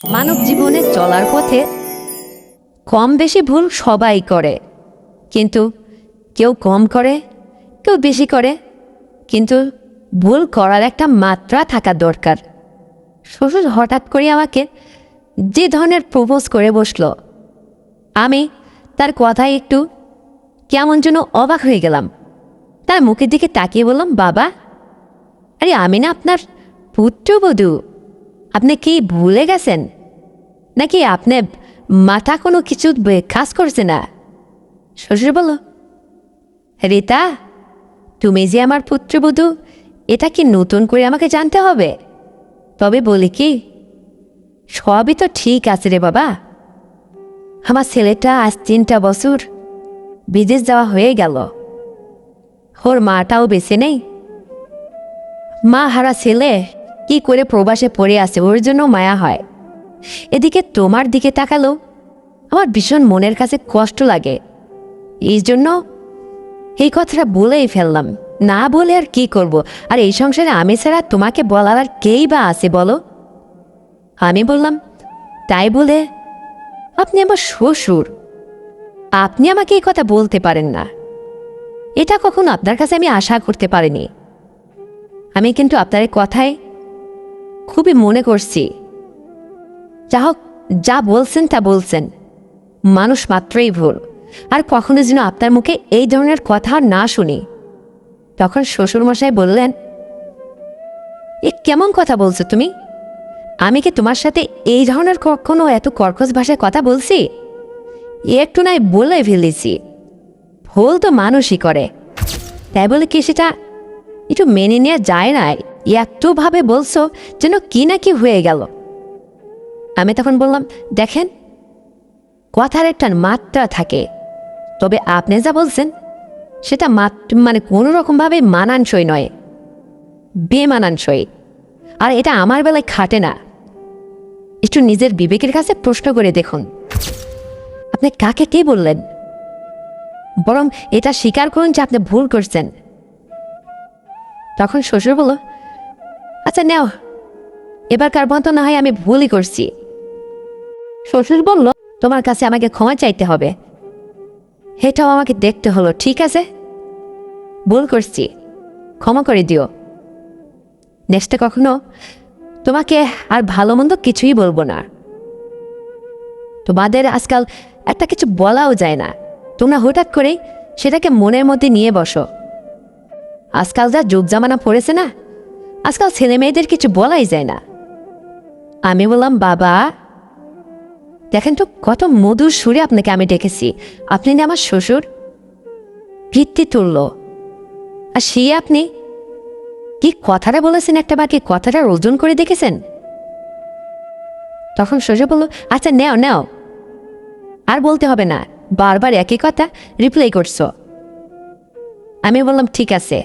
মানব জীবনে চলার পথে কম বেশি ভুল সবাই করে, কিন্তু কেউ কম করে, কেউ বেশি করে। কিন্তু ভুল করার একটা মাত্রা থাকা দরকার। শ্বশুর হঠাৎ করে আমাকে যে ধরনের প্রপোজ করে বসলো, আমি তার কথায় একটু কেমন যেন অবাক হয়ে গেলাম। তার মুখের দিকে তাকিয়ে বললাম, বাবা, আরে আমি না আপনার পুত্রবধূ। আপনি কি ভুলে গেছেন নাকি আপনি মাথা কোনো কিছু কাজ করছে না? শ্বশুর বলল, রীতা, তুমি যে আমার পুত্রবধূ এটা কি নতুন করে আমাকে জানতে হবে? তবে বলি কি, সবই তো ঠিক আছে রে বাবা। আমার ছেলেটা আজ 3টা বছর বিদেশ যাওয়া হয়ে গেল। ওর মাটাও বেঁচে নেই। মা হারা ছেলে কি করে প্রবাসে পড়ে আছে, ওর জন্য মায়া হয়। এদিকে তোমার দিকে তাকালেও আমার ভীষণ মনের কাছে কষ্ট লাগে। এই জন্য এই কথাটা বলেই ফেললাম। না বলে আর কি করব? আর এই সংসারে আমি ছাড়া তোমাকে বলার আর কেই বা আছে বলো? আমি বললাম, তাই বলে আপনি আমার শ্বশুর, আপনি আমাকে এই কথা বলতে পারেন না। এটা কখনো আপনার কাছে আমি আশা করতে পারিনি। আমি কিন্তু আপনার এই কথায় খুবই মনে করছি। যা হোক, যা বলছেন তা বলছেন, মানুষ মাত্রই ভুল। আর কখনো যেন আপনার মুখে এই ধরনের কথা না শুনি। তখন শ্বশুরমশাই বললেন, এ কেমন কথা বলছো তুমি? আমি কি তোমার সাথে এই ধরনের কখনো এত কর্কশ ভাষায় কথা বলছি? একটু নাই বলে ফেলেছি। ভুল তো মানুষই করে, তাই বলে কি সেটা একটু মেনে নেওয়া যায় না? এতভাবে বলছো যেন কি না কি হয়ে গেল। আমি তখন বললাম, দেখেন, কথার একটা মাত্রা থাকে। তবে আপনি যা বলছেন সেটা মানে কোনো রকমভাবে মানানসই নয়, বেমানানসই। আর এটা আমার বেলায় খাটে না। একটু নিজের বিবেকের কাছে প্রশ্ন করে দেখুন, আপনি কাকে কে বললেন? বরং এটা স্বীকার করুন যে আপনি ভুল করছেন। তখন শ্বশুর বলল, আচ্ছা নাও, এবারকার মতো না হয় আমি ভুলই করছি। শ্বশুর বলল, তোমার কাছে আমাকে ক্ষমা চাইতে হবে। এটাও আমাকে দেখতে হলো। ঠিক আছে, ভুল করছি, ক্ষমা করে দিও। নেক্সটে কখনো তোমাকে আর ভালো মন্দ কিছুই বলবো না। তোমাদের আজকাল একটা কিছু বলাও যায় না, তোমরা হঠাৎ করেই সেটাকে মনের মধ্যে নিয়ে বসো। আজকাল যা যুগ জামানা পড়েছে না, আজকাল ছেলে মেয়েদের কিছু বলাই যায় না। আমি বললাম, বাবা, দেখেন তো কত মধুর সুরে আপনাকে আমি ডেকেছি। আপনি না আমার শ্বশুর, বৃত্তি তুলল। আর সে আপনি কি কথাটা বলেছেন, একটা বাকি কথাটার ওজন করে দেখেছেন? তখন শ্বশুর বলল, আচ্ছা নেও নেও, আর বলতে হবে না, বারবার একই কথা রিপ্লাই করছো। আমি বললাম, ঠিক আছে,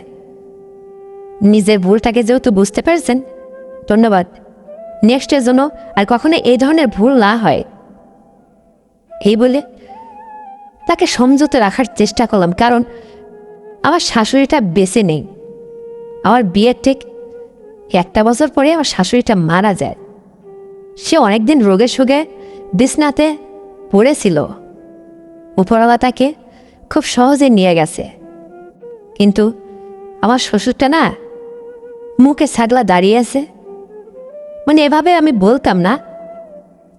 নিজের ভুলটাকে যেহেতু বুঝতে পেরেছেন, ধন্যবাদ। নেক্সটের জন্য আর কখনো এই ধরনের ভুল না হয়। এই বলে তাকে সমঝোতে রাখার চেষ্টা করলাম, কারণ আমার শাশুড়িটা বেঁচে নেই। আমার বিয়ের ঠিক 1টা বছর পরে আমার শাশুড়িটা মারা যায়। সে অনেকদিন রোগে শোগে বিছনাতে পড়েছিল। উপরওয়ালা তাকে খুব সহজে নিয়ে গেছে। কিন্তু আমার শ্বশুরটা না, মুখে ছাগলা দাঁড়িয়ে আছে। মানে এভাবে আমি বলতাম না,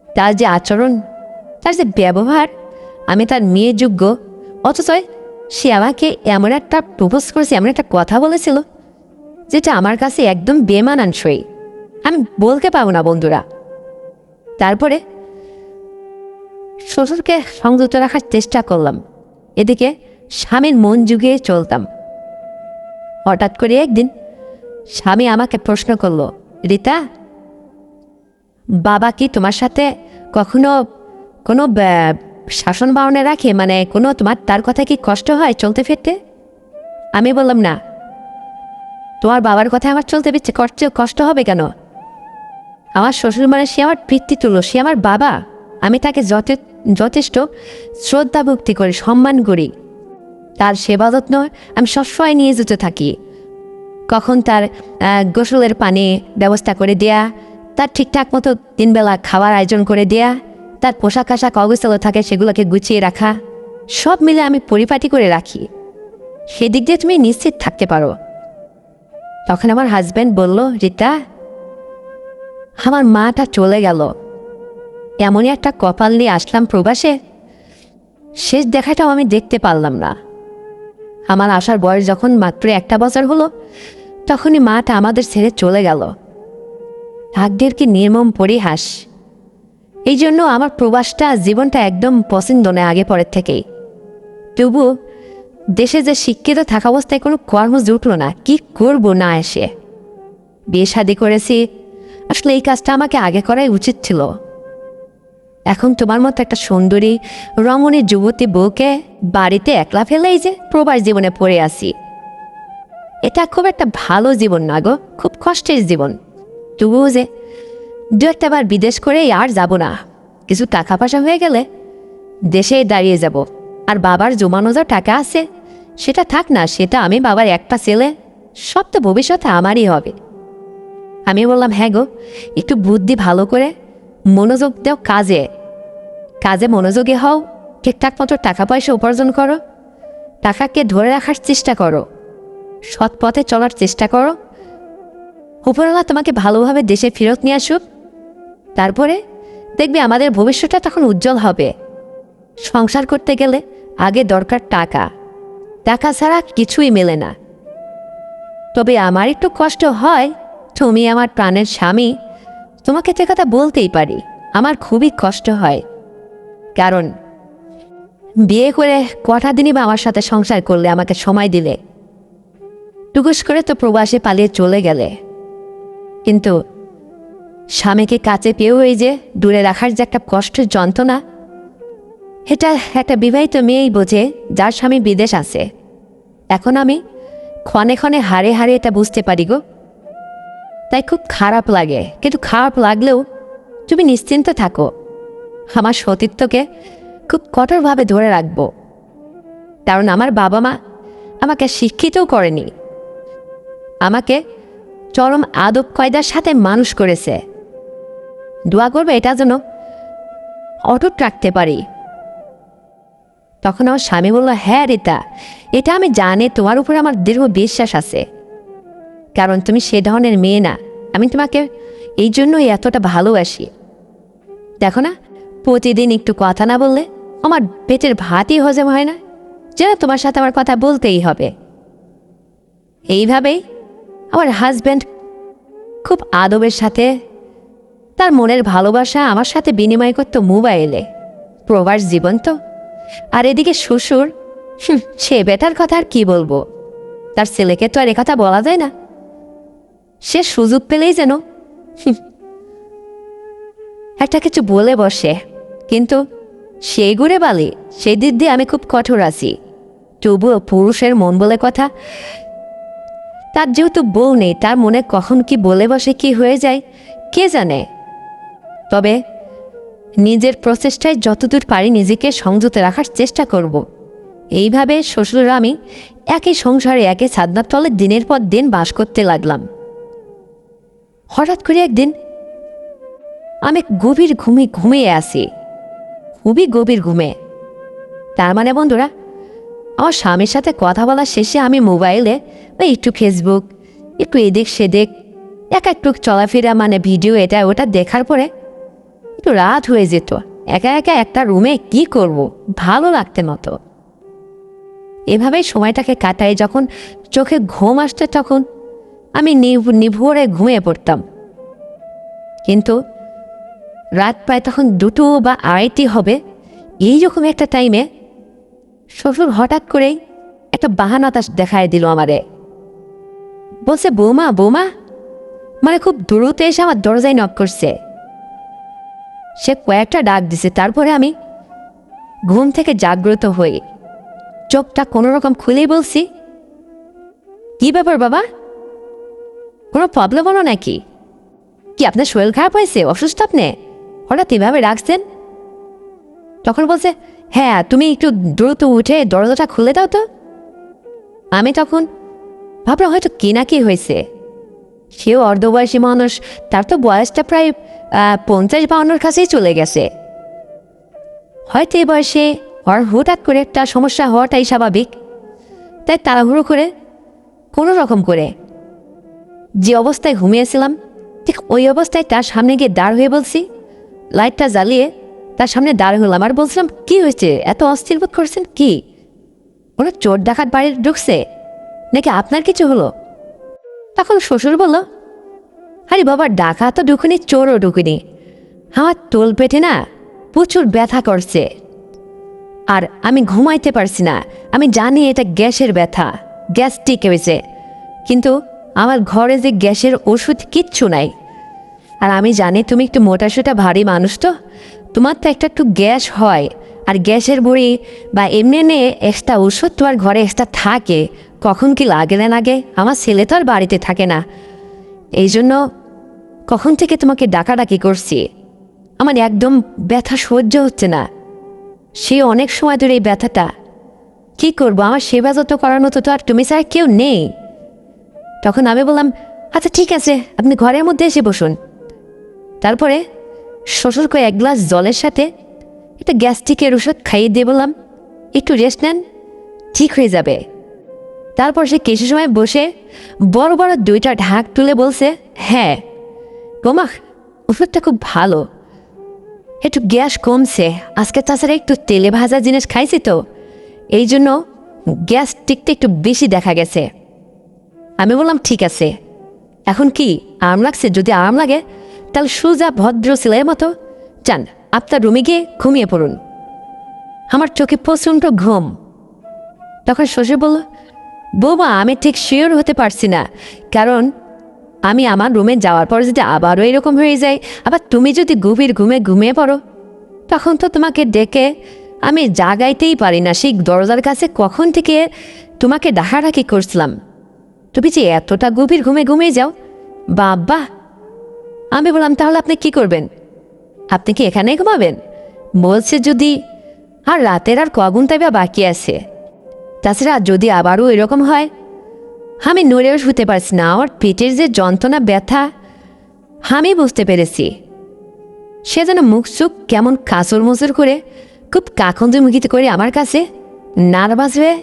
তার যে আচরণ, তার যে ব্যবহার, আমি তার মেয়ে যোগ্য, অথচ সে আমাকে এমন একটা প্রপোজ করেছে, এমন একটা কথা বলেছিল যেটা আমার কাছে একদম বেমানানসই। আমি বলতে পারবো না বন্ধুরা। তারপরে শ্বশুরকে সংযত রাখার চেষ্টা করলাম, এদিকে স্বামীর মন জুগিয়ে চলতাম। হঠাৎ করে একদিন স্বামী আমাকে প্রশ্ন করলো, রীতা, বাবা কি তোমার সাথে কখনো কোনো শাসন বারণে রাখে? মানে কোনো তোমার তার কথা কি কষ্ট হয় চলতে ফিরতে? আমি বললাম, না, তোমার বাবার কথা আমার চলতে ফিরতে কষ্ট হবে কেন? আমার শ্বশুর মানে সে আমার পিতৃতুল্য, সে আমার বাবা। আমি তাকে যথেষ্ট শ্রদ্ধা ভক্তি করি, সম্মান করি। তার সেবা যত্ন আমি সবসময় নিয়ে যেতে থাকি। কখন তার গোসলের পানি ব্যবস্থা করে দেয়া, তার ঠিকঠাক মতো 3 বেলা খাওয়ার আয়োজন করে দেয়া, তার পোশাক আশাক অগোছালো থাকে সেগুলোকে গুছিয়ে রাখা, সব মিলে আমি পরিপাটি করে রাখি। সেদিক দিয়ে তুমি নিশ্চিত থাকতে পারো। তখন আমার হাজব্যান্ড বলল, রিতা, আমার মাটা চলে গেল, এমনই একটা কপাল নিয়ে আসলাম প্রবাসে, শেষ দেখাটাও আমি দেখতে পারলাম না। আমার আসার বয়স যখন মাত্র 1 বছর হলো, তখনই মাটা আমাদের ছেড়ে চলে গেল। ভাগ্যের কি নির্মম পরিহাস। এই জন্য আমার প্রবাসটা জীবনটা একদম পছন্দ নয় আগে পরের থেকেই। তবু দেশে যে শিক্ষিত থাকা অবস্থায় কোনো কর্ম জুটলো না, কি করব না এসে। বিয়ে শাদী করেছি, আসলে এই কাজটা আমাকে আগে করাই উচিত ছিল। এখন তোমার মতো একটা সুন্দরী রমণী যুবতী বউকে বাড়িতে একলা ফেলেই যে প্রবাস জীবনে পড়ে আসি, এটা খুব একটা ভালো জীবন না গো, খুব কষ্টের জীবন। তবুও যে 2-1 বার বিদেশ করে আর যাব না, কিছু টাকা পয়সা হয়ে গেলে দেশে দাঁড়িয়ে যাব। আর বাবার জমানো যা টাকা আছে সেটা থাক না, সেটা আমি বাবার একটা ছেলে, সব তো ভবিষ্যতে আমারই হবে। আমি বললাম, হ্যাঁ গো, একটু বুদ্ধি ভালো করে মনোযোগ দাও কাজে, কাজে মনোযোগী হও, ঠিকঠাক মতো টাকা পয়সা উপার্জন করো, টাকাকে ধরে রাখার চেষ্টা করো, সৎ পথে চলার চেষ্টা করো। উপরওয়ালা তোমাকে ভালোভাবে দেশে ফেরত নিয়ে আসুক, তারপরে দেখবে আমাদের ভবিষ্যৎটা তখন উজ্জ্বল হবে। সংসার করতে গেলে আগে দরকার টাকা, টাকা ছাড়া কিছুই মেলে না। তবে আমার একটু কষ্ট হয়, তুমি আমার প্রাণের স্বামী, তোমাকে তো কথা বলতেই পারি, আমার খুবই কষ্ট হয়। কারণ বিয়ে করে কটা দিনই বা আমার সাথে সংসার করলে, আমাকে সময় দিলে, টুকুস করে তো প্রবাসে পালিয়ে চলে গেলে। কিন্তু স্বামীকে কাছে পেয়েও এই যে দূরে রাখার যে একটা কষ্টের যন্ত্রণা, এটা একটা বিবাহিত মেয়েই বোঝে যার স্বামী বিদেশ আছে। এখন আমি ক্ষণে ক্ষণে হারে হারে এটা বুঝতে পারি গো, তাই খুব খারাপ লাগে। কিন্তু খারাপ লাগলেও তুমি নিশ্চিন্ত থাকো, আমার সতীত্বকে খুব কঠোরভাবে ধরে রাখবো। কারণ আমার বাবা মা আমাকে শিক্ষিতও করেনি, আমাকে চরম আদব কায়দার সাথে মানুষ করেছে। দোয়া করবে এটা যেন অটুট রাখতে পারি। তখন আমার স্বামী বলল, হ্যাঁ রিতা, এটা আমি জানি, তোমার উপর আমার দৃঢ় বিশ্বাস আছে, কারণ তুমি সে ধরনের মেয়ে না। আমি তোমাকে এই জন্যই এতটা ভালোবাসি। দেখো না, প্রতিদিন একটু কথা না বললে আমার পেটের ভাতই হজম হয় না, যেন তোমার সাথে আমার কথা বলতেই হবে। এইভাবেই আমার হাজব্যান্ড খুব আদবের সাথে তার মনের ভালোবাসা আমার সাথে বিনিময় করতো মোবাইলে। প্রবাস জীবন তো। আর এদিকে শ্বশুর, সে বেটার কথা আর কি বলবো, তার ছেলেকে তো আর একথা বলা যায় না। সে সুযোগ পেলেই যেন একটা কিছু বলে বসে, কিন্তু সেই গুড়ে বালি, সেই দিক দিয়ে আমি খুব কঠোর আছি। তবুও পুরুষের মন বলে কথা, তার যেহেতু বউ নেই, তার মনে কখন কি বলে বসে, কি হয়ে যায় কে জানে। তবে নিজের প্রচেষ্টায় যতদূর পারি নিজেকে সংযত রাখার চেষ্টা করব। এইভাবে শ্বশুর আমি একই সংসারে একই ছাদনার তলে দিনের পর দিন বাস করতে লাগলাম। হঠাৎ করে একদিন আমি গভীর ঘুমিয়ে আসি, খুবই গভীর ঘুমে। তার মানে বন্ধুরা, আমার স্বামীর সাথে কথা বলা শেষে আমি মোবাইলে একটু ফেসবুক, একটু এদিক সেদিক, একটু চলাফেরা, মানে ভিডিও এটা ওটা দেখার পরে একটু রাত হয়ে যেত। একা একা একটা রুমে কি করব, ভালো লাগতে মতো। এভাবেই সময়টাকে কাটাই। যখন চোখে ঘুম আসতো তখন আমি নিভোরে ঘুমিয়ে পড়তাম। কিন্তু রাত প্রায় তখন 2 বা 2:30 হবে, এইরকম একটা টাইমে শ্বশুর হঠাৎ করেই একটা বাহানাতা দেখায় দিল আমারে। বলছে, বৌমা বৌমা, মানে খুব দ্রুত এসে আমার দরজায় নক করছে। সে কয়েকটা ডাক দিছে। তারপরে আমি ঘুম থেকে জাগ্রত হই, চোখটা কোনো রকম খুলেই বলছি, কি ব্যাপার বাবা, কোনো প্রবলেম হলো নাকি? কি আপনার শরীর খারাপ হয়েছে, অসুস্থ আপনি, হঠাৎ এভাবে রাখছেন? তখন বলছে, হ্যাঁ তুমি একটু দ্রুত উঠে দরজাটা খুলে দাও তো। আমি তখন ভাবলাম হয়তো কি না কি হয়েছে, সেও অর্ধবয়সী মানুষ, তার তো বয়সটা প্রায় 50-52 কাছেই চলে গেছে। হয়তো এই বয়সে ওর হঠাৎ করে একটা সমস্যা হওয়াটাই স্বাভাবিক। তাই তাড়াহুড়ো করে কোনো রকম করে যে অবস্থায় ঘুমিয়েছিলাম ঠিক ওই অবস্থায় তার সামনে গিয়ে দাঁড় হয়ে বলছি, লাইটটা জ্বালিয়ে তার সামনে দাঁড় হলাম আর বলছিলাম, কি হয়েছে, এত অস্থির বোধ করছেন কি? ওরা চোর ডাকাত বাড়ি ঢুকছে নাকি আপনার কিছু হলো? তখন শ্বশুর বলল, আরে বাবা, ডাকাত তো ঢুকুনি, চোরও ঢুকুনি, আমার তোল পেটে না প্রচুর ব্যথা করছে আর আমি ঘুমাইতে পারছি না। আমি জানি এটা গ্যাসের ব্যথা, গ্যাস্ট্রিক হয়েছে, কিন্তু আমার ঘরে যে গ্যাসের ওষুধ কিচ্ছু নাই। আর আমি জানি তুমি একটু মোটাসোটা ভারী মানুষ, তো তোমার তো একটু গ্যাস হয়, আর গ্যাসের বড়ি বা এমনি নিয়ে এক্সট্রা ওষুধ তোমার ঘরে এক্সট্রা থাকে, কখন কি লাগে না লাগে। আমার ছেলে তো আর বাড়িতে থাকে না, এই জন্য কখন থেকে তোমাকে ডাকাডাকি করছি। আমার একদম ব্যথা সহ্য হচ্ছে না, সে অনেক সময় ধরে এই ব্যথাটা। কী করবো, আমার সেবা যত্ন করার মতো তো আর তুমি ছাড়া কেউ নেই। তখন আমি বললাম, আচ্ছা ঠিক আছে, আপনি ঘরের মধ্যে এসে বসুন। তারপরে শ্বশুরকে এক গ্লাস জলের সাথে একটা গ্যাস্ট্রিকের ওষুধ খাইয়ে দিয়ে বললাম, একটু রেস্ট নেন, ঠিক হয়ে যাবে। তারপর সে কিছু সময় বসে বড় বড় 2টা ঢাক তুলে বলছে, হ্যাঁ গোমা, ওষুধটা খুব ভালো, একটু গ্যাস কমছে আজকে, তাছাড়া একটু তেলে ভাজা জিনিস খাইছি তো এই জন্য গ্যাস্ট্রিকটা একটু বেশি দেখা গেছে। আমি বললাম, ঠিক আছে, এখন কি আরাম লাগছে? যদি আরাম লাগে তাহলে সোজা ভদ্র ছেলের মতো যান, আপনার রুমে গিয়ে ঘুমিয়ে পড়ুন। আমার চোখে প্রচণ্ড ঘুম। তখন শ্বশুর বলল, বৌমা, আমি ঠিক শিওর হতে পারছি না, কারণ আমি আমার রুমে যাওয়ার পর যদি আবারও এরকম হয়ে যায়, আবার তুমি যদি গভীর ঘুমিয়ে পড়ো, তখন তো তোমাকে ডেকে আমি জাগাইতেই পারি না। সেই দরজার কাছে কখন থেকে তোমাকে ডাকাডাকি করছিলাম, তুমি যে এতটা গভীর ঘুমিয়ে যাও, বাবা। আমি বললাম, তাহলে আপনি কি করবেন? আপনি কি এখানেই ঘুমাবেন? বলছে, যদি আর রাতের আর কগুনটাই বা বাকি আছে, তাছাড়া যদি আবারও এরকম হয়, আমি নড়েও শুতে পারছি না, আমার পেটের যে যন্ত্রণা ব্যথা আমি বুঝতে পেরেছি। সে যেন মুখ চুখ কেমন কাঁচর মুচর করে খুব কাকন্দ মুখিত করে আমার কাছে নার্ভাস হয়ে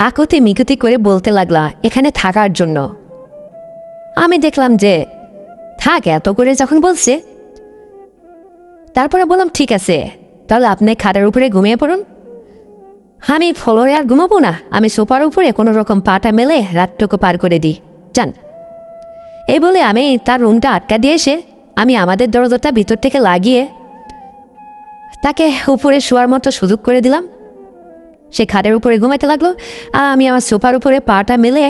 আকতি মিকতি করে বলতে লাগলা এখানে থাকার জন্য। আমি দেখলাম যে থাক, এত করে যখন বলছে, তারপরে বললাম, ঠিক আছে, তাহলে আপনি খাটের উপরে ঘুমিয়ে পড়ুন, আমি ফ্লোরে আর ঘুমাবো না, আমি সোফার উপরে কোনো রকম পাটা মেলে রাতটুকু পার করে দিই, যান। এই বলে আমি তার রুমটা আটকা দিয়ে এসে আমি আমাদের দরজাটা ভিতর থেকে লাগিয়ে তাকে উপরে শোয়ার মতো সুযোগ করে দিলাম। সে খাটের উপরে ঘুমাইতে লাগলো আর আমি আমার সোফার উপরে পাটা মেলে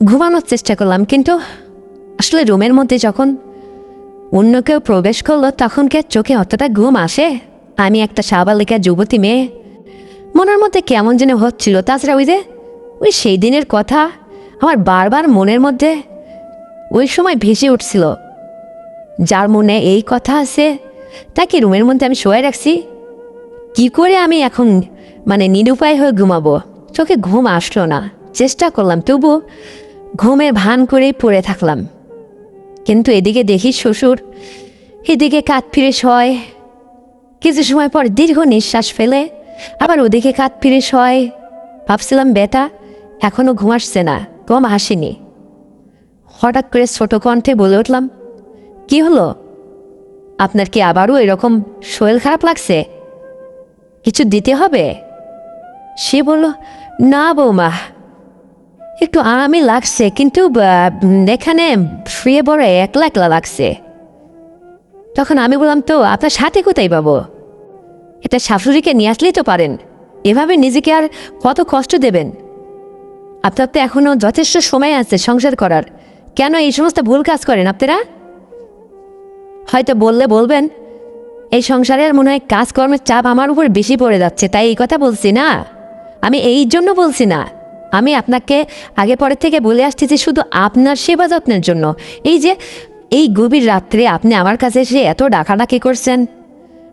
ঘুমানোর চেষ্টা করলাম। কিন্তু আসলে রুমের মধ্যে যখন অন্য কেউ প্রবেশ করলো, তখন কে চোখে অতটা ঘুম আসে? আমি একটা সাবালিকা যুবতী মেয়ে, মনের মধ্যে কেমন যেন হচ্ছিল। তাছাড়া ওই সেই দিনের কথা আমার বারবার মনের মধ্যে ওই সময় ভেসে উঠছিল। যার মনে এই কথা আছে তাকে রুমের মধ্যে আমি শোয়াই রাখছি। কি করে আমি এখন নিরুপায় হয়ে ঘুমাবো? চোখে ঘুম আসলো না, চেষ্টা করলাম, তবু ঘুমের ভান করেই পড়ে থাকলাম। কিন্তু এদিকে দেখি শ্বশুর এদিকে কাত ফিরে শয়, কিছু সময় পর দীর্ঘ নিঃশ্বাস ফেলে আবার ওদিকে কাত ফিরে শয়। ভাবছিলাম বেটা এখনো ঘুম আসছে না, ঘুম আসেনি। হঠাৎ করে ছোট কণ্ঠে বলে উঠলাম, কি হলো? আপনার কি আবারও এরকম শরীর খারাপ লাগছে? কিছু দিতে হবে? সে বলল, না বৌমা, একটু আরামই লাগছে, কিন্তু এখানে শুয়ে বড় একলা একলা লাগছে। তখন আমি বললাম, তো আপনার সাথে কোথায় পাবো? এটা শাশুড়িকে নিয়ে আসলেই তো পারেন, এভাবে নিজেকে আর কত কষ্ট দেবেন? আপনার তো এখনও যথেষ্ট সময় আছে সংসার করার, কেন এই সমস্ত ভুল কাজ করেন আপনারা? হয়তো বললে বলবেন, এই সংসারের মনে হয় কাজকর্মের চাপ আমার উপর বেশি পড়ে যাচ্ছে, তাই এই কথা বলছি না। আমি এই জন্য বলছি না, আমি আপনাকে আগে পরে থেকে বলে আসছি যে শুধু আপনার সেবা যত্নের জন্য। এই যে এই গভীর রাত্রে আপনি আমার কাছে এসে এত ডাকাডাকি করছেন,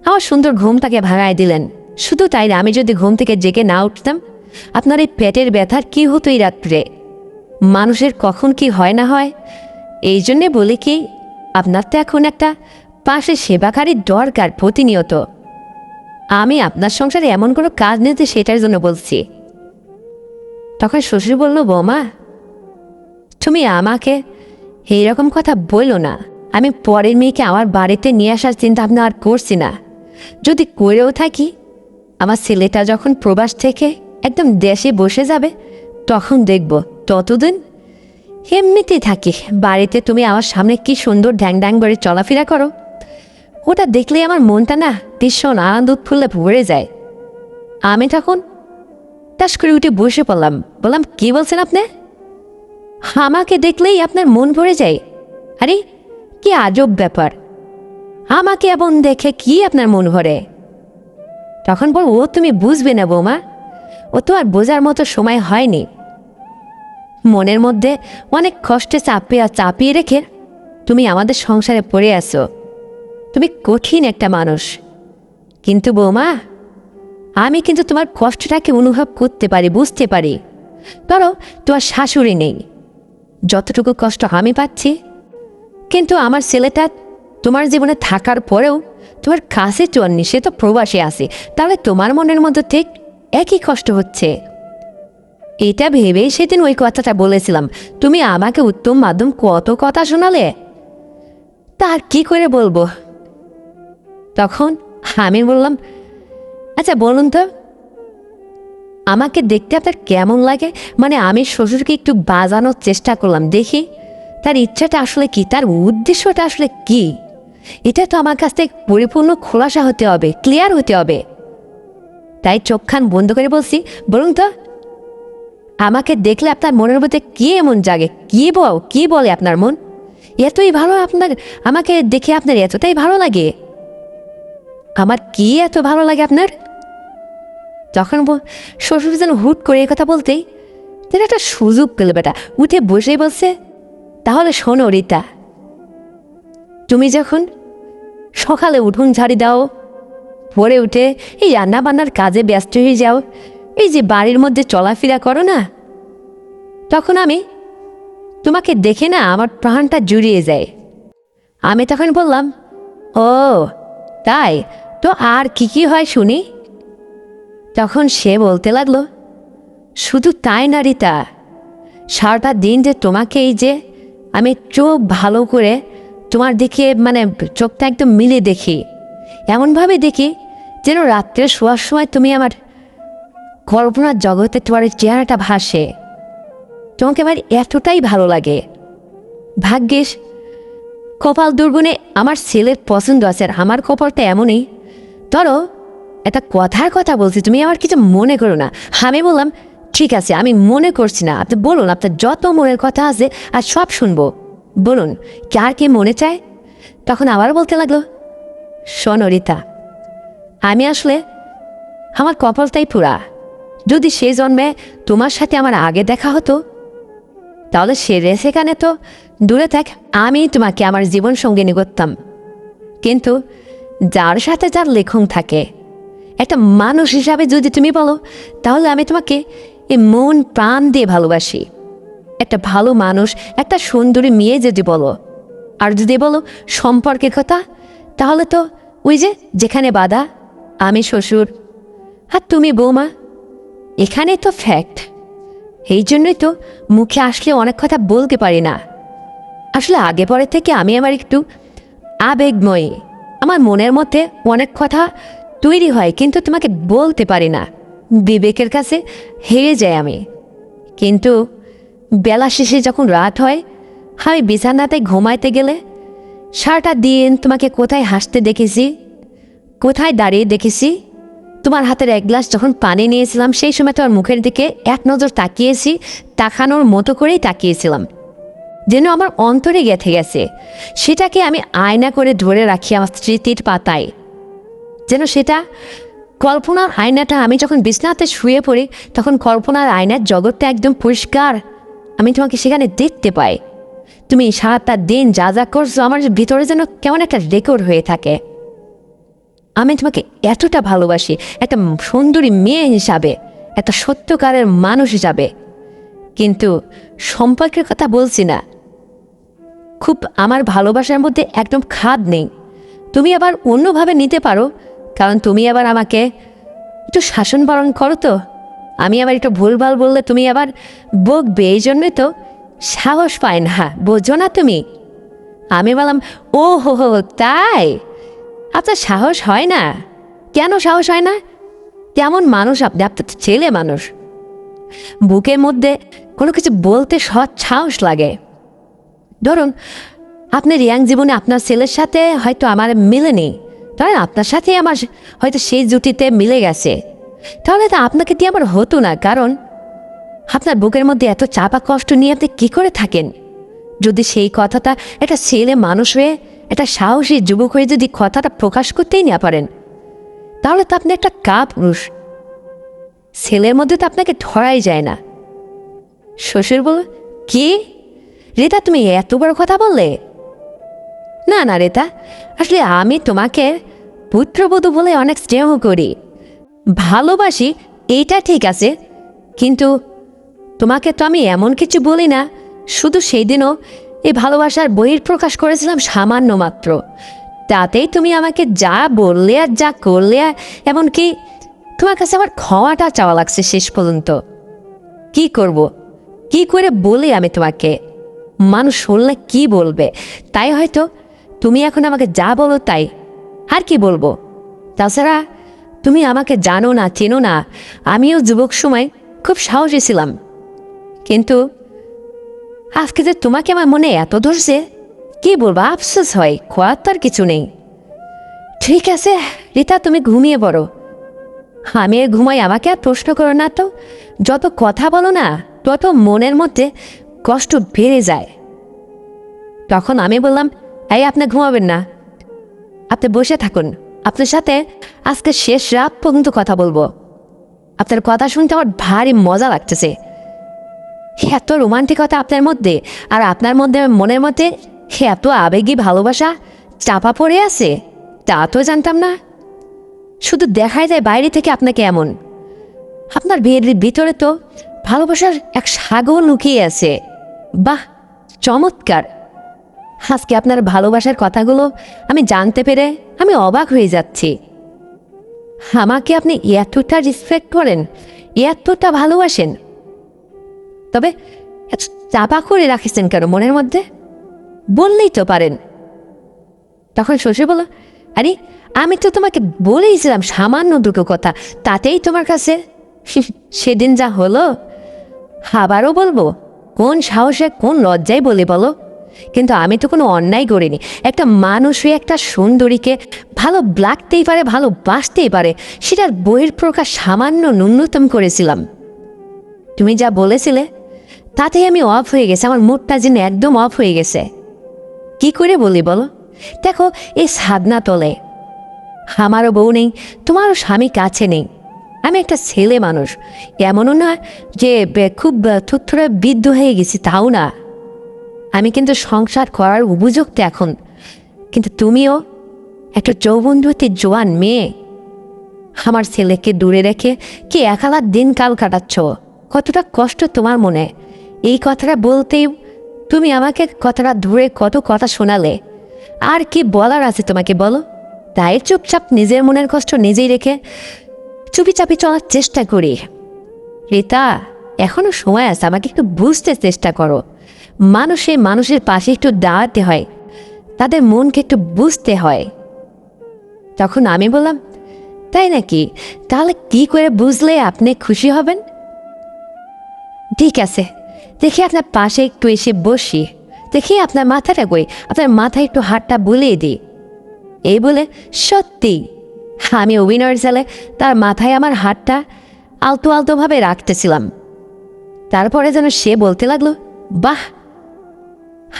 আমার সুন্দর ঘুমটাকে ভাঙায় দিলেন। শুধু তাই না, আমি যদি ঘুম থেকে জেগে না উঠতাম, আপনার এই পেটের ব্যথার কি হতো এই রাত্রে? মানুষের কখন কি হয় না হয়, এই জন্যে বলি কি আপনার তো এখন একটা পাশে সেবাকারীর দরকার প্রতিনিয়ত। আমি আপনার সংসারে এমন কোনো কাজ নেই যে সেটার জন্য বলছি। তখন শ্বশুর বলল, বৌমা তুমি আমাকে এইরকম কথা বললো না। আমি পরের মেয়েকে আমার বাড়িতে নিয়ে আসার চিন্তা ভাবনা আর করছি না। যদি করেও থাকি, আমার ছেলেটা যখন প্রবাস থেকে একদম দেশে বসে যাবে তখন দেখব। ততদিন এমনিতেই থাকি বাড়িতে, তুমি আমার সামনে কি সুন্দর ড্যাং ড্যাং করে চলাফেরা করো, ওটা দেখলেই আমার মনটা না ভীষণ আনন্দ উৎফুল্লে ভরে যায়। আমি তখন টাস করে উঠে বসে পড়লাম, বললাম, কি বলছেন আপনি? আমাকে দেখলেই আপনার মন ভরে যায়? আরে কি আজব ব্যাপার, আমাকে এমন দেখে কি আপনার মন ভরে? তখন বল, ও তুমি বুঝবে না বৌমা, ও তো আর বোঝার মতো সময় হয়নি। মনের মধ্যে অনেক কষ্টে চাপিয়ে রেখে তুমি আমাদের সংসারে পড়ে আসো। তুমি কঠিন একটা মানুষ, কিন্তু বৌমা আমি কিন্তু তোমার কষ্টটাকে অনুভব করতে পারি, বুঝতে পারি। ধরো তোমার শাশুড়ি নেই, যতটুকু কষ্ট আমি পাচ্ছি, কিন্তু আমার ছেলেটা তোমার জীবনে থাকার পরেও তোমার কাছে চলনি, সে তো প্রবাসে আসে, তাহলে তোমার মনের মধ্যে ঠিক একই কষ্ট হচ্ছে। এটা ভেবেই সেদিন ওই কথাটা বলেছিলাম। তুমি আমাকে উত্তম মাধ্যম কত কথা শোনালে, তার কি করে বলবো। তখন আমি বললাম, আচ্ছা বলুন তো, আমাকে দেখতে আপনার কেমন লাগে? মানে আমি শ্বশুরকে একটু বাজানোর চেষ্টা করলাম, দেখি তার ইচ্ছাটা আসলে কি, তার উদ্দেশ্যটা আসলে কি। এটা তো আমার কাছ থেকে পরিপূর্ণ খোলাসা হতে হবে, ক্লিয়ার হতে হবে। তাই চোখখান বন্ধ করে বলছি, বলুন তো আমাকে দেখলে আপনার মনের মধ্যে কি এমন জাগে, কি বলে আপনার মন? এতই ভালো আপনার আমাকে দেখে, আপনার এতটাই ভালো লাগে? আমার কি এত ভালো লাগে আপনার? তখন শ্বশুর যেন হুট করে এই কথা বলতেই যেন একটা সুযোগ পেল, বেটা উঠে বসেই বলছে, তাহলে শোনো রীতা, তুমি যখন সকালে উঠোন ঝাড়ি দাও, পরে উঠে এই রান্না বান্নার কাজে ব্যস্ত হয়ে যাও, এই যে বাড়ির মধ্যে চলাফেরা করো না, তখন আমি তোমাকে দেখে না আমার প্রাণটা জুড়িয়ে যায়। আমি তখন বললাম, ও তাই তো, আর কি কি হয় শুনি? তখন সে বলতে লাগলো, শুধু তাই না রীতা, সারাটা দিন যে তোমাকে এই যে আমি চোখ ভালো করে তোমার দিকে, মানে চোখটা একদম মিলে দেখি, এমনভাবে দেখি যেন রাত্রে শোয়ার সময় তুমি আমার কল্পনার জগতে তোমার চেহারাটা ভাসে। তোমাকে আমার এতটাই ভালো লাগে। ভাগ্যিস কপাল দুর্গুণে আমার ছেলের পছন্দ আছে, আর আমার কপালটা এমনই। ধরো একটা কথার কথা বলছি, তুমি আমার কিছু মনে করো না। আমি বললাম, ঠিক আছে আমি মনে করছি না, আপনি বলুন, আপনার যত মনের কথা আছে আর সব শুনবো, বলুন কার কি মনে চায়। তখন আবার বলতে লাগলো, শোনো রীতা, আমি আসলে আমার কপালটাই পুরা। যদি সে জন্মে তোমার সাথে আমার আগে দেখা হতো, তাহলে সেখানে তো দূরে থাক, আমি তোমাকে আমার জীবন সঙ্গিনী করতাম। কিন্তু যার সাথে যার লেখন থাকে, একটা মানুষ হিসাবে যদি তুমি বলো, তাহলে আমি তোমাকে এই মন প্রাণ দিয়ে ভালোবাসি। একটা ভালো মানুষ, একটা সুন্দরী মেয়ে যদি বলো, আর যদি বলো সম্পর্কের কথা, তাহলে তো ওই যে যেখানে বাধা, আমি শ্বশুর আর তুমি বৌমা, এখানে তো ফ্যাক্ট। এই জন্যই তো মুখে আসলে অনেক কথা বলতে পারি না। আসলে আগে পরে থেকে আমি আমার একটু আবেগময়ী, আমার মনের মধ্যে অনেক কথা তৈরি হয়, কিন্তু তোমাকে বলতে পারি না, বিবেকের কাছে হেরে যাই আমি। কিন্তু বেলা শেষে যখন রাত হয়, আমি বিছানাতে ঘুমাইতে গেলে সারাটা দিন তোমাকে কোথায় হাসতে দেখেছি, কোথায় দাঁড়িয়ে দেখেছি, তোমার হাতের এক গ্লাস যখন পানি নিয়েছিলাম সেই সময় তোমার মুখের দিকে এক নজর তাকিয়েছি, তাকানোর মতো করেই তাকিয়েছিলাম, যেন আমার অন্তরে গেঁথে গেছে। সেটাকে আমি আয়না করে ধরে রাখি আমার স্মৃতির পাতায়, যেন সেটা কল্পনার আয়নাটা, আমি যখন বিছানাতে শুয়ে পড়ি তখন কল্পনার আয়নার জগৎটা একদম পরিষ্কার, আমি তোমাকে সেখানে দেখতে পাই। তুমি সারাটা দিন যা যা করছো আমার ভিতরে যেন কেমন একটা রেকর্ড হয়ে থাকে। আমি তোমাকে এতটা ভালোবাসি, একটা সুন্দরী মেয়ে হিসাবে, একটা সত্যকারের মানুষ হিসাবে। কিন্তু সম্পর্কের কথা বলছি না। খুব আমার ভালোবাসার মধ্যে একদম খাদ নেই। তুমি আবার অন্যভাবে নিতে পারো, কারণ তুমি আবার আমাকে একটু শাসন পালন করো তো। আমি আবার একটু ভুলভাল বললে তুমি আবার বকবে, এই জন্যই তো সাহস পায় না, বোঝো না তুমি? আমি বললাম, ও হো হো, তাই আপনার সাহস হয় না? কেন সাহস হয় না? কেমন মানুষ আপনি? আপনার তো ছেলে মানুষ, বুকের মধ্যে কোনো কিছু বলতে সৎ সাহস লাগে। ধরুন আপনার ইয়াং জীবনে আপনার ছেলের সাথে হয়তো আমার মিলেনি, ধরেন আপনার সাথে আমার হয়তো সেই জুটিতে মিলে গেছে, তাহলে তো আপনাকে দিয়ে আমার হতো না। কারণ আপনার বুকের মধ্যে এত চাপা কষ্ট নিয়ে আপনি কী করে থাকেন? যদি সেই কথাটা একটা ছেলে মানুষ হয়ে, একটা সাহসী যুবক হয়ে যদি কথাটা প্রকাশ করতেই না পারেন, তাহলে তো আপনি একটা কাপুরুষ। ছেলের মধ্যে তো আপনাকে ধরাই যায় না। শ্বশুর বলল, কি রেতা, তুমি এত বড় কথা বললে? না না রেতা, আসলে আমি তোমাকে পুত্রবধূ বলে অনেক স্নেহ করি, ভালোবাসি, এইটা ঠিক আছে, কিন্তু তোমাকে তো আমি এমন কিছু বলি না। শুধু সেই দিনও এই ভালোবাসার বহিঃপ্রকাশ করেছিলাম সামান্য মাত্র, তাতেই তুমি আমাকে যা বললে আর যা করলে, এমনকি তোমার কাছে আমার ক্ষমাটা চাওয়া লাগছে শেষ পর্যন্ত। কি করব, কি করে বলি আমি তোমাকে? মানুষ শুনলে কি বলবে? তাই হয়তো তুমি এখন আমাকে যা বলো তাই, আর কি বলবো? তাছাড়া তুমি আমাকে জানো না, চেনো না। আমিও যুবক সময় খুব সাহসী ছিলাম, কিন্তু আজকে যে তোমাকে আমার মনে এত ধরছে, কি বলবো, আফসোস হয়, খোয়ার তার কিছু নেই। ঠিক আছে রিতা, তুমি ঘুমিয়ে পড়ো। আমি ঘুমাই, আমাকে আর প্রশ্ন করো না তো। যত কথা বলো না, তত মনের মধ্যে কষ্ট বেড়ে যায়। তখন আমি বললাম, এই আপনি ঘুমাবেন না, আপনি বসে থাকুন, আপনার সাথে আজকে শেষ রাত পর্যন্ত কথা বলবো। আপনার কথা শুনতে আমার ভারী মজা লাগতেছে। এত রোমান্টিকতা আপনার মধ্যে, আর আপনার মধ্যে মনের মধ্যে এত আবেগী ভালোবাসা চাপা পড়ে আছে, তা তো জানতাম না। শুধু দেখাই যায় বাইরে থেকে আপনাকে এমন, আপনার বিয়ের ভিতরে তো ভালোবাসার এক সাগর লুকিয়ে আছে। বাহ, চমৎকার! আজকে আপনার ভালোবাসার কথাগুলো আমি জানতে পেরে আমি অবাক হয়ে যাচ্ছি। আমাকে আপনি এতটা রেসপেক্ট করেন, এতটা ভালোবাসেন, তবে এত চাপা করে রাখিছেন কেন মনের মধ্যে? বললেই তো পারেন। তখন শ্বশুর বলল, আরে আমি তো তোমাকে বলেইছিলাম সামান্য দুটো কথা, তাতেই তোমার কাছে সেদিন যা হলো। আবারও বলবো, কোন সাহসে, কোন লজ্জায় বলে বলো? কিন্তু আমি তো কোনো অন্যায় করিনি। একটা মানুষ হয়ে একটা সুন্দরীকে ভালো লাগতেই পারে, ভালোবাসতেই পারে, সেটার বহিঃপ্রকাশ সামান্য ন্যূনতম করেছিলাম। তুমি যা বলেছিলে তাতেই আমি অফ হয়ে গেছে, আমার মুডটা যেন একদম অফ হয়ে গেছে। কি করে বলি বলো? দেখো, এই সাধনা তলে আমারও বউ নেই, তোমারও স্বামী কাছে নেই। আমি একটা ছেলে মানুষ, এমনও না যে খুব থুত্থরে বৃদ্ধ হয়ে গেছি, তাও না। আমি কিন্তু সংসার করার উপযুক্ত এখন, কিন্তু তুমিও একটা যৌবনবতী জোয়ান মেয়ে। আমার ছেলেকে দূরে রেখে কি একালার দিন কাল কাটাচ্ছ? কতটা কষ্ট তোমার মনে। এই কথাটা বলতেই তুমি আমাকে কথাটা ধরে কত কথা শোনালে। আর কি বলার আছে তোমাকে বলো? তাই চুপচাপ নিজের মনের কষ্ট নিজেই রেখে চুপিচাপি চলার চেষ্টা করি। রিতা, এখনো সময় আছে, আমাকে একটু বুঝতে চেষ্টা করো। মানুষের পাশে একটু দাঁড়াতে হয়, তাদের মনকে একটু বুঝতে হয়। তখন আমি বললাম, তাই নাকি? তাহলে কি করে বুঝলে আপনি খুশি হবেন? ঠিক আছে, দেখি আপনার পাশে একটু এসে বসি, দেখি আপনার মাথাটা কই, আপনার মাথায় একটু হাতটা বুলিয়ে দিই। এই বলে সত্যি আমি অভিনয়ের চালে তার মাথায় আমার হাতটা আলতো আলতোভাবে রাখতেছিলাম। তারপরে যেন সে বলতে লাগলো, বাহ,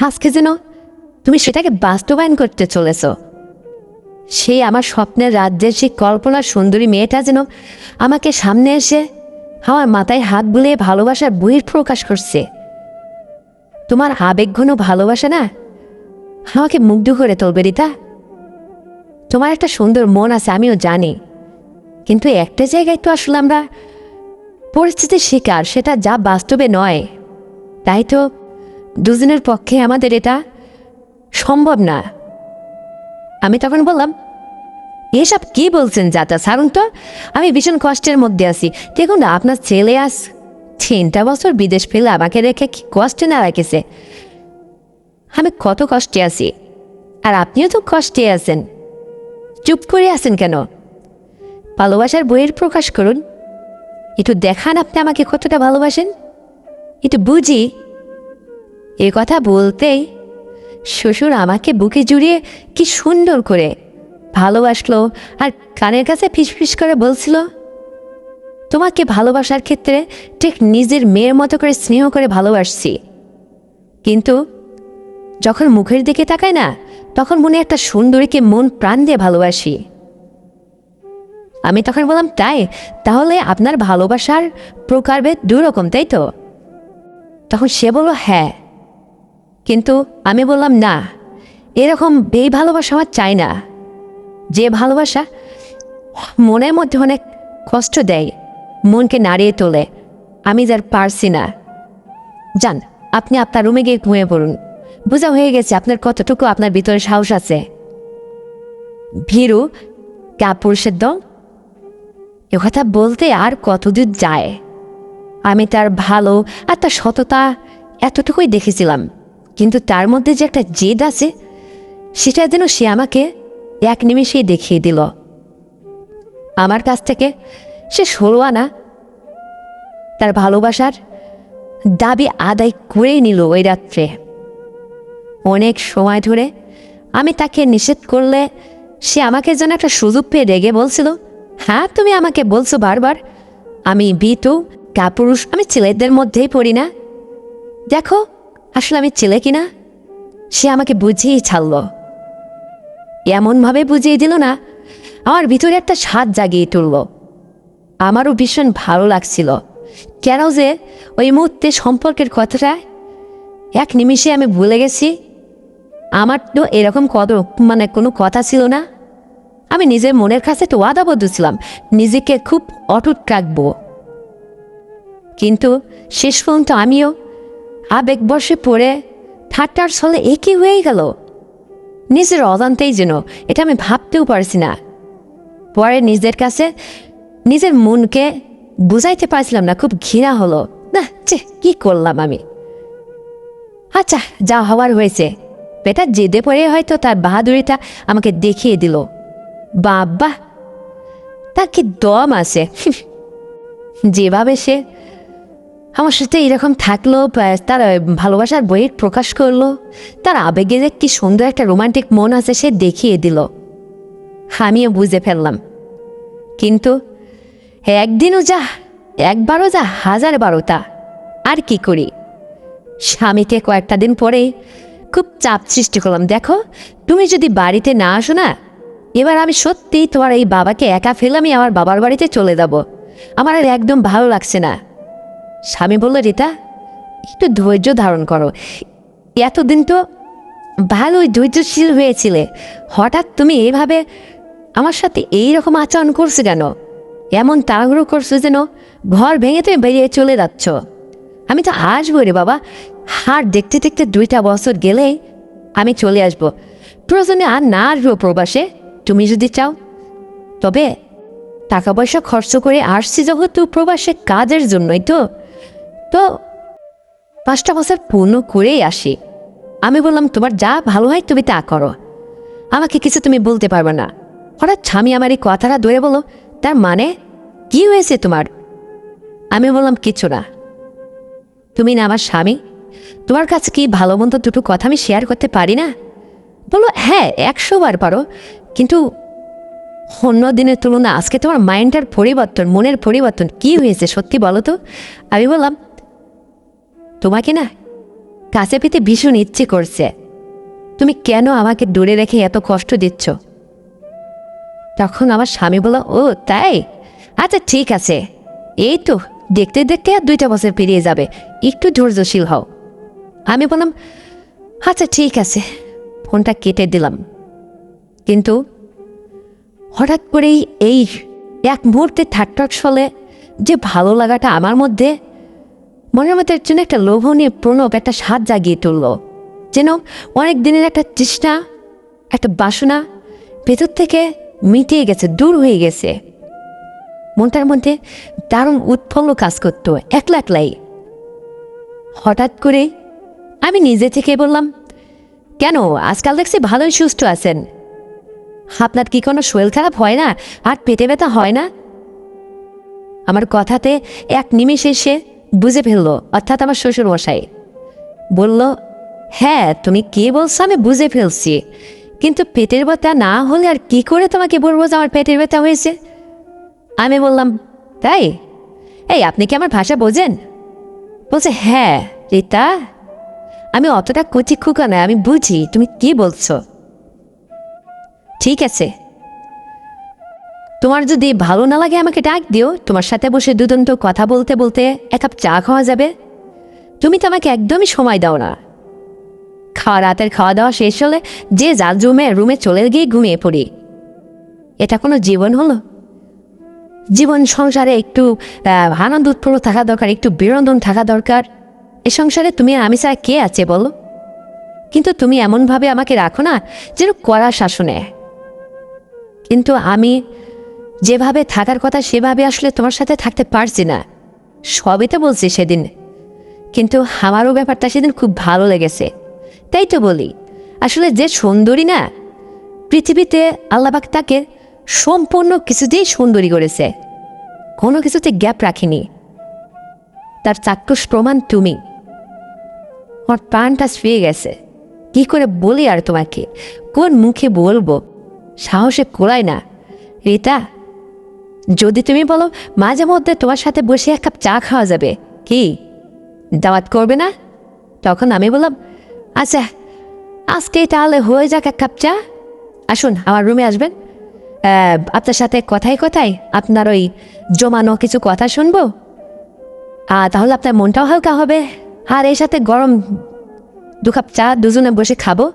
আজকে যেন তুমি সেটাকে বাস্তবায়ন করতে চলেছ। সেই আমার স্বপ্নের রাজ্যের সেই কল্পনার সুন্দরী মেয়েটা যেন আমাকে সামনে এসে আমার মাথায় হাত বুলিয়ে ভালোবাসার বহিঃপ্রকাশ করছে। তোমার আবেগঘন ভালোবাসা না আমাকে মুগ্ধ করে তুলবে রিতা। তোমার একটা সুন্দর মন আছে, আমিও জানি, কিন্তু একটা জায়গায় তো আসলে আমরা পরিস্থিতির শিকার, সেটা যা বাস্তবে নয়। তাই তো দুজনের পক্ষে আমাদের এটা সম্ভব না। আমি তখন বললাম, এসব কি বলছেন চাচা, ছাড়ুন তো, আমি ভীষণ কষ্টের মধ্যে আছি। দেখুন না, আপনার ছেলে 3টা বছর বিদেশ ফেলে আমাকে রেখে কি কষ্টে না রেখেছে। আমি কত কষ্টে আছি, আর আপনিও তো কষ্টে আছেন। চুপ করে আছেন কেন? ভালোবাসার বইয়ের প্রকাশ করুন, একটু দেখান আপনি আমাকে কতটা ভালোবাসেন, একটু বুঝি। এ কথা বলতেই শ্বশুর আমাকে বুকে জুড়িয়ে কি সুন্দর করে ভালোবাসলো, আর কানের কাছে ফিসফিস করে বলছিল, তোমাকে ভালোবাসার ক্ষেত্রে ঠিক নিজের মেয়ের মতো করে স্নেহ করে ভালোবাসছি, কিন্তু যখন মুখের দিকে তাকায় না, তখন মনে একটা সুন্দরীকে মন প্রাণ দিয়ে ভালোবাসি। আমি তখন বললাম, তাই তাহলে আপনার ভালোবাসার প্রকারভেদ 2 রকম, তাই তো? তখন সে বলল, হ্যাঁ। কিন্তু আমি বললাম, না, এরকম এই ভালোবাসা আমার চাই না, যে ভালোবাসা মনের মধ্যে অনেক কষ্ট দেয়, মনকে নাড়িয়ে তোলে, আমি যার পারছি না। যান, আপনি আপনার রুমে গিয়ে ঘুমিয়ে পড়ুন, বোঝা হয়ে গেছে আপনার কতটুকু আপনার ভিতরে সাহস আছে। ভীরু কাপুরুষের দল। এ কথা বলতে আর কতদূর যায়। আমি তার ভালো আর তার সততা এতটুকুই দেখেছিলাম, কিন্তু তার মধ্যে যে একটা জেদ আছে, সেটা যেন সে আমাকে এক নিমেষেই দেখিয়ে দিল। আমার কাছ থেকে সে 16 আনা তার ভালোবাসার দাবি আদায় করেই নিল ওই রাত্রে। অনেক সময় ধরে আমি তাকে নিষেধ করলে সে আমাকে যেন একটা সুযোগ পেয়ে রেগে বলছিল, হ্যাঁ তুমি আমাকে বলছো বারবার আমি ভীতু কাপুরুষ, আমি ছেলেদের মধ্যেই পড়ি না, দেখো আসলে আমি ছেলে কিনা। সে আমাকে বুঝিয়েই ছাড়ল, এমনভাবে বুঝিয়ে দিল না, আমার ভিতরে একটা স্বাদ জাগিয়ে তুলল। আমারও ভীষণ ভালো লাগছিল, কেন যে ওই মুহূর্তে সম্পর্কের কথাটা এক নিমিষে আমি ভুলে গেছি। আমার তো এরকম কোনো কথা ছিল না। আমি নিজের মনের কাছে তো ওয়াদাবদ্ধ ছিলাম, নিজেকে খুব অটুট রাখবো। কিন্তু শেষ পর্যন্ত আমিও আবেগবশে পড়ে ঠাট্টার ছলে একই হয়ে গেল, নিজের অজান্তেই যেন। এটা আমি ভাবতেও পারছি না। পরে নিজের কাছে নিজের মনকে বুঝাইতে পারছিলাম না, খুব ঘৃণা হলো, না কি করলাম আমি। আচ্ছা, যা হওয়ার হয়েছে। বেটা জেদে পড়ে হয়তো তার বাহাদুরিটা আমাকে দেখিয়ে দিল। বাবা, তার কি দম আছে! যেভাবে সে আমার সাথে এরকম থাকলো, তার ভালোবাসার বইয়ের প্রকাশ করলো, তার আবেগে যে কি সুন্দর একটা রোমান্টিক মন আছে সে দেখিয়ে দিল। আমিও বুঝে ফেললাম। কিন্তু একদিনও যা, একবারও যা, 1000বারও তা। আর কি করি? স্বামীকে কয়েকটা দিন পরে খুব চাপ সৃষ্টি করলাম, দেখো তুমি যদি বাড়িতে না আসো না, এবার আমি সত্যিই তোমার এই বাবাকে একা ফেলে আমি আমার বাবার বাড়িতে চলে যাব, আমার আর একদম ভালো লাগছে না। স্বামী বলল, রিতা একটু ধৈর্য ধারণ করো, এতদিন তো ভালোই ধৈর্যশীল হয়েছিলে, হঠাৎ তুমি এইভাবে আমার সাথে এইরকম আচরণ করছো কেন? এমন তাড়াহুড়ো করছো যেন ঘর ভেঙে তুমি বেরিয়ে চলে যাচ্ছ। আমি তো আসবো রে বাবা, হার দেখতে দেখতে 2টা বছর গেলেই আমি চলে আসবো, প্রয়োজনে আর না আসবো প্রবাসে, তুমি যদি চাও। তবে টাকা পয়সা খরচ করে আসছি যেহেতু প্রবাসে কাজের জন্যই, তো 5টা বছর পূর্ণ করেই আসি। আমি বললাম, তোমার যা ভালো হয় তুমি তা করো, আমাকে কিছু তুমি বলতে পারবে না। হঠাৎ স্বামী আমার এই কথাটা ধরে বলো, তার মানে কি হয়েছে তোমার? আমি বললাম, কিছু না। তুমি না আমার স্বামী, তোমার কাছে কি ভালো মন্দ দুটো কথা আমি শেয়ার করতে পারি না? বলো, হ্যাঁ 100 বার পারো, কিন্তু অন্য দিনের তুলনা আজকে তোমার মাইন্ডটার পরিবর্তন, মনের পরিবর্তন কি হয়েছে সত্যি বলো তো? আমি বললাম, তোমাকে না কাছে পেতে ভীষণ ইচ্ছে করছে, তুমি কেন আমাকে দূরে রেখে এত কষ্ট দিচ্ছ? তখন আমার স্বামী বলল, ও তাই, আচ্ছা ঠিক আছে, এই তো দেখতে দেখতে আর 2টা বছর পেরিয়ে যাবে, একটু ধৈর্যশীল হও। আমি বললাম, আচ্ছা ঠিক আছে, ফোনটা কেটে দিলাম। কিন্তু হঠাৎ করেই এই এক মুহূর্তে ঠাট্টার ছলে যে ভালো লাগাটা আমার মধ্যে মনের মধ্যে যেন একটা লোভনীয় প্রণব একটা স্বাদ জাগিয়ে তুলল, যেন অনেক দিনের একটা তৃষ্ণা, একটা বাসনা ভেতর থেকে মিটিয়ে গেছে, দূর হয়ে গেছে। মনটার মধ্যে দারুণ উৎফুল্ল কাজ করতো একলা একলাই। হঠাৎ করে আমি নিজে থেকে বললাম, কেন আজকাল দেখছি ভালোই সুস্থ আছেন, আপনার কি কোনো শরীর খারাপ হয় না, আর পেটে ব্যথা হয় না? আমার কথাতে এক নিমেষে সে বুঝে ফেললো, অর্থাৎ আমার শ্বশুর মশাই বলল, হ্যাঁ তুমি কি বলছো আমি বুঝে ফেলছি, কিন্তু পেটের ব্যথা না হলে আর কি করে তোমাকে বলবো যে আমার পেটের ব্যথা হয়েছে? আমি বললাম, তাই? এই আপনি কি আমার ভাষা বোঝেন? বলছে, হ্যাঁ রীতা, আমি অতটা কচি খুকা নয়, আমি বুঝি তুমি কি বলছো। ঠিক আছে, তোমার যদি ভালো না লাগে আমাকে ডাক দিও, তোমার সাথে বসে দুদন্ত কথা বলতে বলতে এক কাপ চা খাওয়া যাবে। তুমি তো আমাকে একদমই সময় দাও না। রাতের খাওয়া দাওয়া শেষ হলে যে যার রুমে চলে গিয়ে ঘুমিয়ে পড়ি। এটা কোনো জীবন হলো? জীবন সংসারে একটু আনন্দ উৎফুল্ল থাকা দরকার, একটু বিনোদন থাকা দরকার। এ সংসারে তুমি আমি ছাড়া কে আছে বলো? কিন্তু তুমি এমনভাবে আমাকে রাখো না যেন কড়া শাসনে। কিন্তু আমি যেভাবে থাকার কথা সেভাবে আসলে তোমার সাথে থাকতে পারছি না। সবই তো বলছি সেদিন, কিন্তু আমারও ব্যাপারটা সেদিন খুব ভালো লেগেছে। তাই তো বলি, আসলে যে সুন্দরী না পৃথিবীতে, আল্লাহবাক তাকে সম্পূর্ণ কিছুতেই সুন্দরী করেছে, কোনো কিছুতে গ্যাপ রাখিনি। তার চাক্ষুষ প্রমাণ তুমি। আমার প্রাণটা ছুঁয়ে গেছে। কি করে বলি আর তোমাকে, কোন মুখে বলবো, সাহসে কোলায় না। রীতা, যদি তুমি বলো মাঝে মধ্যে তোমার সাথে বসে এক কাপ চা খাওয়া যাবে, কি দাওয়াত করবে না? তখন আমি বললাম, আচ্ছা আজকে তাহলে হয়ে যাক এক কাপ চা, আসুন আমার রুমে আসবেন, আপনার সাথে কথায় কথায় আপনার ওই জমানো কিছু কথা শুনবো, তাহলে আপনার মনটাও হালকা হবে, আর এর সাথে গরম 2 কাপ চা দুজনে বসে খাবো।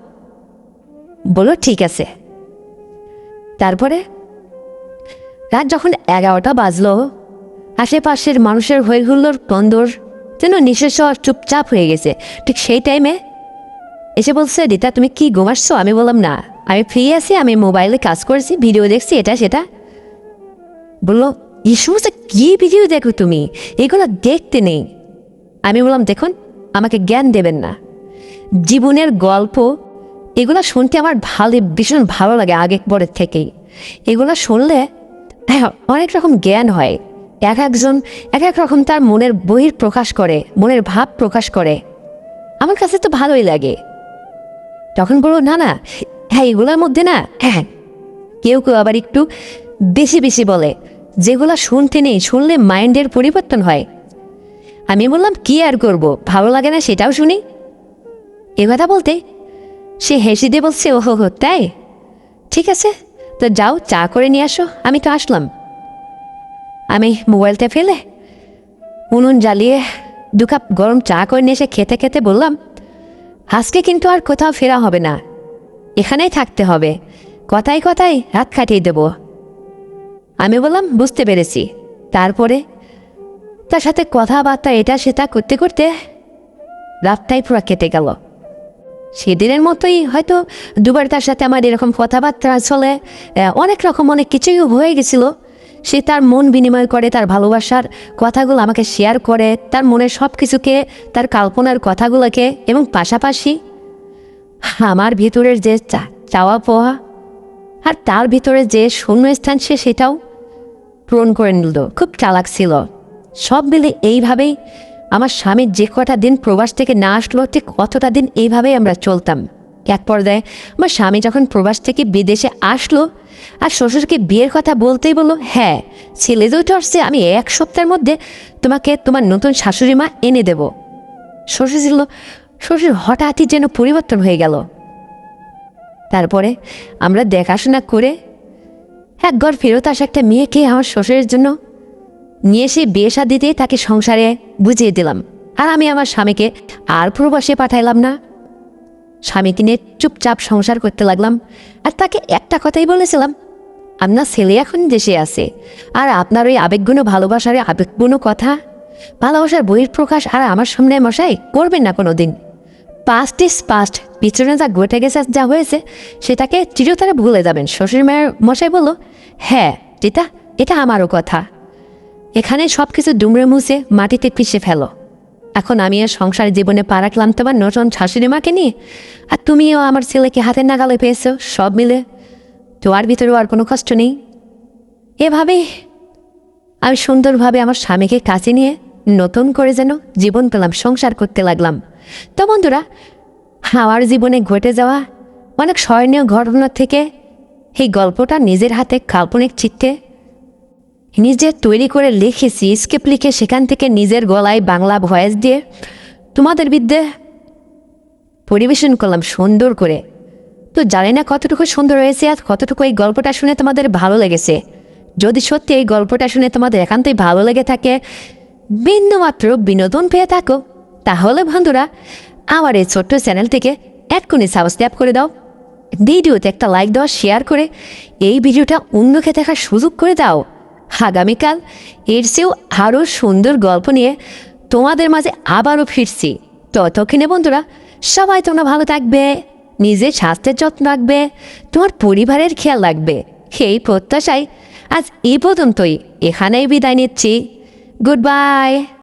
বলো ঠিক আছে। তারপরে রাত যখন 11টা বাজলো, আশেপাশের মানুষের হইহুল্লোর তন্দর যেন নিঃশেষ চুপচাপ হয়ে গেছে। ঠিক সেই টাইমে এসে বলছে, রীতা তুমি কি ঘুমাচ্ছো? আমি বললাম, না আমি ফ্রি আছি, আমি মোবাইলে কাজ করছি, ভিডিও দেখছি, এটা সেটা। বললো, এই সমস্ত কী ভিডিও দেখো তুমি, এগুলো দেখতে নেই। আমি বললাম, দেখুন আমাকে জ্ঞান দেবেন না, জীবনের গল্প এগুলো শুনতে আমার ভীষণ ভালো লাগে আগে পরের থেকেই। এগুলো শুনলে অনেক রকম জ্ঞান হয়। এক একজন এক এক রকম তার মনের বহির প্রকাশ করে, মনের ভাব প্রকাশ করে, আমার কাছে তো ভালোই লাগে। তখন বলবো, না না, হ্যাঁ এগুলোর মধ্যে না, হ্যাঁ কেউ কেউ আবার একটু বেশি বেশি বলে, যেগুলো শুনতে নেই, শুনলে মাইন্ডের পরিবর্তন হয়। আমি বললাম, কি আর করব, ভালো লাগে না সেটাও শুনি। এ কথা বলতে সে হেসে দিয়ে বলছে, ওহো হো তাই, ঠিক আছে তো যাও চা করে নিয়ে আসো। আমি তো আসলাম। আমি মোবাইলটা ফেলে উনুন জ্বালিয়ে 2 কাপ গরম চা করে নিয়ে এসে খেতে খেতে বললাম, আজকে কিন্তু আর কোথাও ফেরা হবে না, এখানেই থাকতে হবে, কথায় কথায় রাত কাটিয়ে দেব। আমি বললাম, বুঝতে পেরেছি। তারপরে তার সাথে কথাবার্তা এটা সেটা করতে করতে রাতটাই পুরো কেটে গেল। সেদিনের মতোই হয়তো দুবার তার সাথে আমার এরকম কথাবার্তা চলে, অনেক রকম অনেক কিছুই হয়ে গেছিল। সে তার মন বিনিময় করে, তার ভালোবাসার কথাগুলো আমাকে শেয়ার করে, তার মনের সব কিছুকে, তার কল্পনার কথাগুলোকে, এবং পাশাপাশি আমার ভিতরের যে চাওয়া পাওয়া আর তার ভিতরে যে শূন্যস্থান সে সেটাও পূরণ করে নিল। খুব চালাক ছিল। সব মিলে এইভাবেই আমার স্বামীর যে কটা দিন প্রবাস থেকে না আসলো, ঠিক কতটা দিন এইভাবেই আমরা চলতাম। এক পর্যায়ে আমার স্বামী যখন প্রবাস থেকে বিদেশে আসলো আর শ্বশুরকে বিয়ের কথা বলতেই বললো, হ্যাঁ ছেলে দুটো আসছে, আমি 1 সপ্তাহের মধ্যে তোমাকে তোমার নতুন শাশুড়ি মা এনে দেব। শ্বশুর হঠাৎই যেন পরিবর্তন হয়ে গেল। তারপরে আমরা দেখাশোনা করে একবার ফেরত আসা একটা মেয়েকে আমার শ্বশুরের জন্য নিয়ে এসে বিয়ে শাদী দিয়ে তাকে সংসারে বুঝিয়ে দিলাম। আর আমি আমার স্বামীকে আর প্রবাসে পাঠাইলাম না, স্বামীকে নিয়ে চুপচাপ সংসার করতে লাগলাম। আর তাকে একটা কথাই বলেছিলাম, আপনার ছেলে এখন দেশে আছে, আর আপনার ওই আবেগগুণ ভালোবাসার আবেগগুণ কথা ভালোবাসার বহিঃপ্রকাশ আর আমার সামনে মশাই করবেন না কোনো দিন। পাস্ট ইজ পাস্ট, পিছনে যা ঘটে গেছে যা হয়েছে সেটাকে চিরতরে ভুলে যাবেন। শ্বশুর মায়ের মশাই বলল, হ্যাঁ টিতা, এটা আমারও কথা। এখানে সব কিছু দুমড়ে মুছে মাটিতে পিষে ফেলো। এখন আমি আর সংসার জীবনে পা রাখলাম তোমার নতুন শাশুড়ি মাকে নিয়ে, আর তুমিও আমার ছেলেকে হাতের নাগালে পেয়েছো, সব মিলে তোমার ভিতরেও আর কোনো কষ্ট নেই। এভাবেই আমি সুন্দরভাবে আমার স্বামীকে কাছে নিয়ে নতুন করে যেন জীবন পেলাম, সংসার করতে লাগলাম। তো বন্ধুরা, আমার জীবনে ঘটে যাওয়া অনেক স্মরণীয় ঘটনা থেকে এই গল্পটা নিজের হাতে কাল্পনিক চিত্তে নিজে তৈরি করে লিখেছি, স্ক্রিপ্ট লিখে সেখান থেকে নিজের গলায় বাংলা ভয়েস দিয়ে তোমাদের বিদ্যে পরিবেশন করলাম সুন্দর করে। তো জানি না কতটুকু সুন্দর হয়েছে আর কতটুকু এই গল্পটা শুনে তোমাদের ভালো লেগেছে। যদি সত্যি এই গল্পটা শুনে তোমাদের একান্তই ভালো লেগে থাকে, বিন্দুমাত্র বিনোদন পেয়ে থাকো, তাহলে বন্ধুরা আমার এই ছোট্ট চ্যানেলটিকে এক্ষুনি সাবস্ক্রাইব করে দাও, ভিডিওতে একটা লাইক দেওয়া, শেয়ার করে এই ভিডিওটা অন্যকে দেখার সুযোগ করে দাও। আগামীকাল এর চেয়েও আরও সুন্দর গল্প নিয়ে তোমাদের মাঝে আবারও ফিরছি। ততক্ষণে বন্ধুরা সবাই তোমরা ভালো থাকবে, নিজের স্বাস্থ্যের যত্ন রাখবে, তোমার পরিবারের খেয়াল রাখবে, সেই প্রত্যাশায় আজ এই পর্যন্তই এখানেই বিদায় নিচ্ছি। Good bye.